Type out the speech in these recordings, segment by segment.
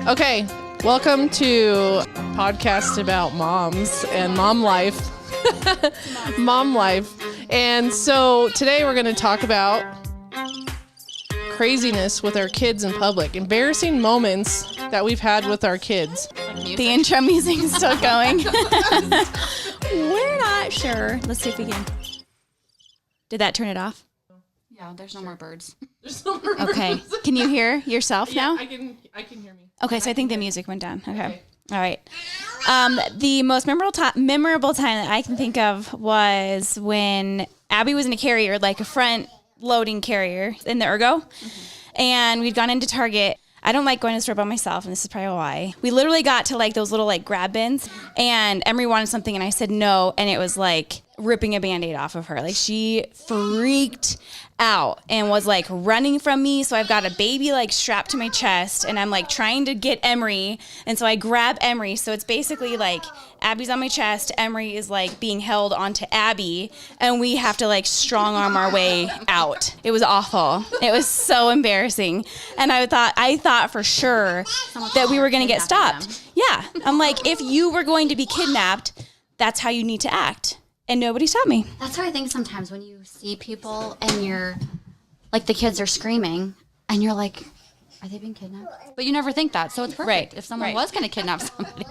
Okay, welcome to a podcast about moms and mom life. Mom life. And so today we're going to talk about craziness with our kids in public. Embarrassing moments that we've had with our kids. The intro music is still going. We're not sure. Let's see if we can. Did that turn it off? Yeah, there's no more birds. Okay. Can you hear yourself now? I can hear me. Okay, so I think the music went down. Okay. All right. The most memorable time that I can think of was when Abby was in a carrier, like a front loading carrier in the Ergo. Mm-hmm. And we'd gone into Target. I don't like going to the store by myself, and this is probably why. We literally got to like those little like grab bins, and Emery wanted something, and I said no, and it was like ripping a Band-Aid off of her. Like she freaked out and was like running from me. So I've got a baby like strapped to my chest, and I'm like trying to get Emery, and so I grab Emery. So it's basically like Abby's on my chest, Emery is like being held onto Abby, and we have to like strong arm our way out. It was awful. It was so embarrassing. And I thought for sure that we were going to get stopped. Yeah. I'm like, if you were going to be kidnapped, that's how you need to act. And nobody stopped me. That's what I think sometimes when you see people and you're like the kids are screaming and you're like, are they being kidnapped? But you never think that. So it's perfect. Right. If someone was going to kidnap somebody.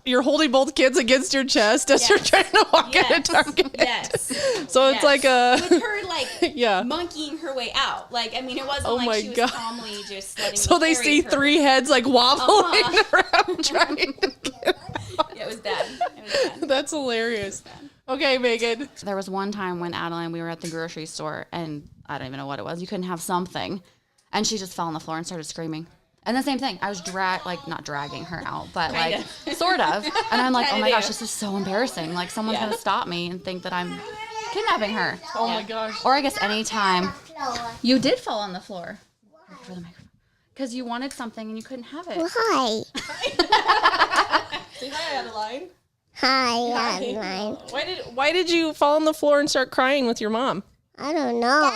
You're holding both kids against your chest as you're trying to walk into Target. Yes. So it's like a... With her, like, monkeying her way out. Like, I mean, it wasn't like she was calmly just letting So they see her. Three heads, like, wobbling around trying to get out. Yeah, it was bad. That's hilarious. Okay, Megan. There was one time when Adeline, we were at the grocery store, and I don't even know what it was. You couldn't have something. And she just fell on the floor and started screaming. And the same thing. I was not dragging her out, but like sort of. And I'm like, oh my gosh, this is so embarrassing. Like someone's going to stop me and think that I'm kidnapping her. Oh my gosh. Or I guess anytime you did fall on the floor. For the microphone. Because you wanted something and you couldn't have it. Well, hi. Say hi, Adeline. Hi, Adeline. Why did you fall on the floor and start crying with your mom? I don't know.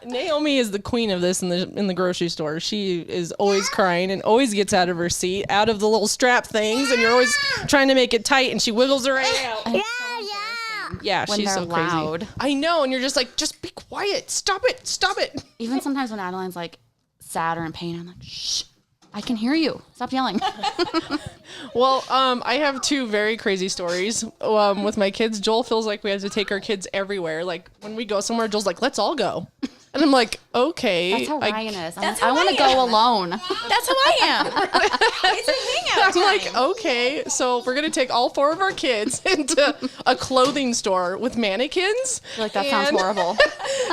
Naomi is the queen of this in the grocery store. She is always crying and always gets out of her seat, out of the little strap things, and you're always trying to make it tight, and she wiggles her way out. Yeah, when she's they're so crazy. Loud. I know, and you're just like, just be quiet. Stop it. Even sometimes when Adeline's like sad or in pain, I'm like, shh. I can hear you. Stop yelling. Well, I have two very crazy stories with my kids. Joel feels like we have to take our kids everywhere. Like when we go somewhere, Joel's like, let's all go. And I'm like, okay. That's how Ryan is. I want to go alone. That's how I am. It's a hangout time. I'm like, okay, so we're going to take all four of our kids into a clothing store with mannequins. Like, that sounds horrible.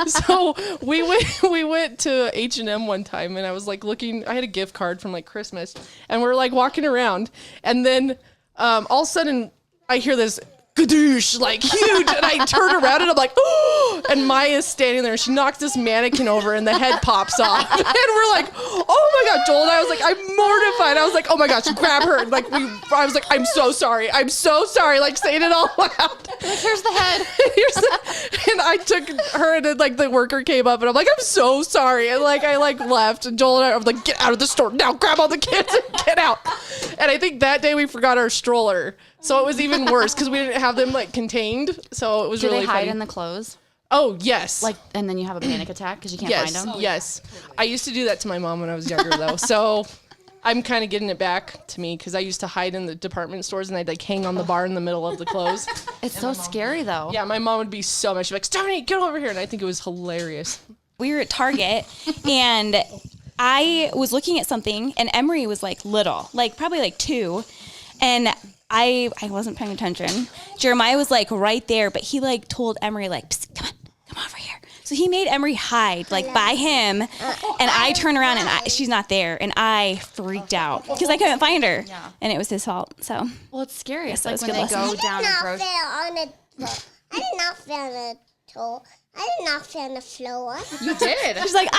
So we went to H&M one time, and I was like looking, I had a gift card from like Christmas, and we're like walking around, and then all of a sudden I hear this gadoosh, like huge, and I turn around and I'm like, oh, and Maya's standing there. She knocks this mannequin over and the head pops off, and we're like, oh my god. Joel and I was like, I'm mortified. I was like, oh my gosh, grab her. And like I was like, I'm so sorry, like saying it all out. Like, here's the head. And I took her, and then like the worker came up, and I'm like, I'm so sorry, and like I like left, and Joel and I were like, get out of the store now, grab all the kids and get out. And I think that day we forgot our stroller. So it was even worse because we didn't have them like contained. So it was really funny. Do they hide in the clothes? Oh, yes. Like, and then you have a panic attack because you can't find them? Yes. I used to do that to my mom when I was younger though. So I'm kind of getting it back to me because I used to hide in the department stores, and I'd like hang on the bar in the middle of the clothes. It's so scary though. Yeah, my mom would be so mad. She'd be like, Stephanie, get over here. And I think it was hilarious. We were at Target, and I was looking at something, and Emery was like little, like probably like 2. And I wasn't paying attention. Jeremiah was like right there, but he like told Emery like, come over here. So he made Emery hide like by him, and I turn around and she's not there, and I freaked out because I couldn't find her, and it was his fault. So well, it's scary. It's like when they go down a grocery. I did not feel on the toe. I did not feel on the floor. You did. She's like,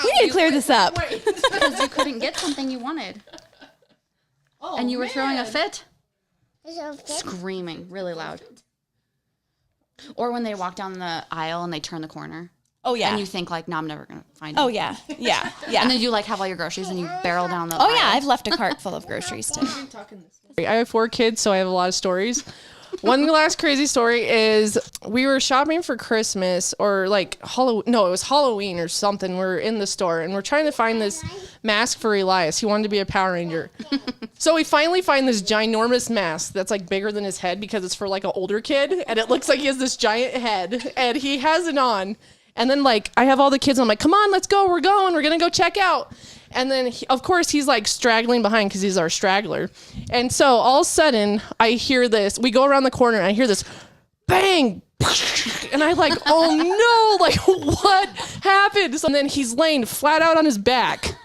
we need to clear this up because you couldn't get something you wanted. Oh, and you were throwing a fit. Screaming really loud. Or when they walk down the aisle and they turn the corner. Oh yeah. And you think like, no, I'm never gonna find it. Oh yeah. Yeah. Yeah. And then you like have all your groceries and you barrel down the. Oh yeah, aisle. I've left a cart full of groceries too. I have 4 kids, so I have a lot of stories. One last crazy story is we were shopping for Christmas or like Halloween. No, it was Halloween or something. We're in the store and we're trying to find this mask for Elias. He wanted to be a Power Ranger. So we finally find this ginormous mask that's like bigger than his head because it's for like an older kid. And it looks like he has this giant head and he has it on. And then like I have all the kids. I'm like, come on, let's go. We're going. We're going to go check out. And then, of course, he's like straggling behind because he's our straggler. And so all of a sudden, I hear this. We go around the corner and I hear this bang. And I like, oh no, like what happened? So, and then he's laying flat out on his back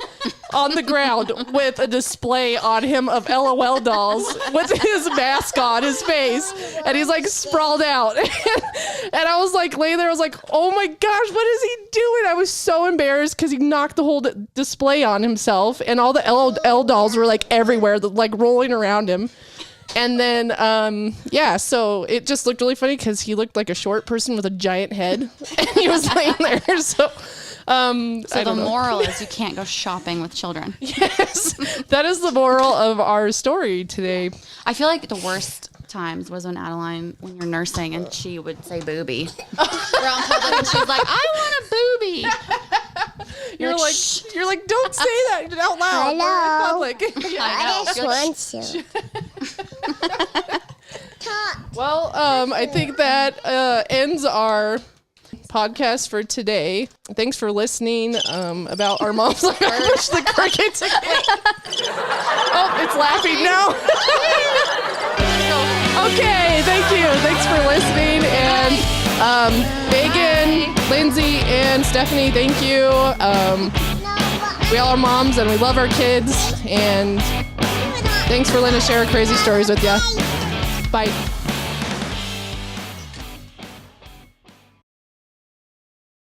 on the ground with a display on him of LOL dolls with his mask on his face. And he's like sprawled out. And I was like laying there, I was like, oh my gosh, what is he doing? I was so embarrassed because he knocked the whole display on himself and all the LOL dolls were like everywhere, like rolling around him. And then, so it just looked really funny because he looked like a short person with a giant head. And he was laying there. So the moral is you can't go shopping with children. Yes, that is the moral of our story today. I feel like the worst times was when Adeline, when you're nursing, and she would say "booby." We're on public, and she's like, "I want a booby." You're like, don't say that out loud. Hello. We're in public. I just want to. Well, I think that ends our podcast for today. Thanks for listening about our moms. Like I push the crickets again. Oh, it's laughing now. Okay, thank you. Thanks for listening. And Megan, Lindsay, and Stephanie, thank you. We all are moms and we love our kids. And thanks for letting us share our crazy stories with you. Bye.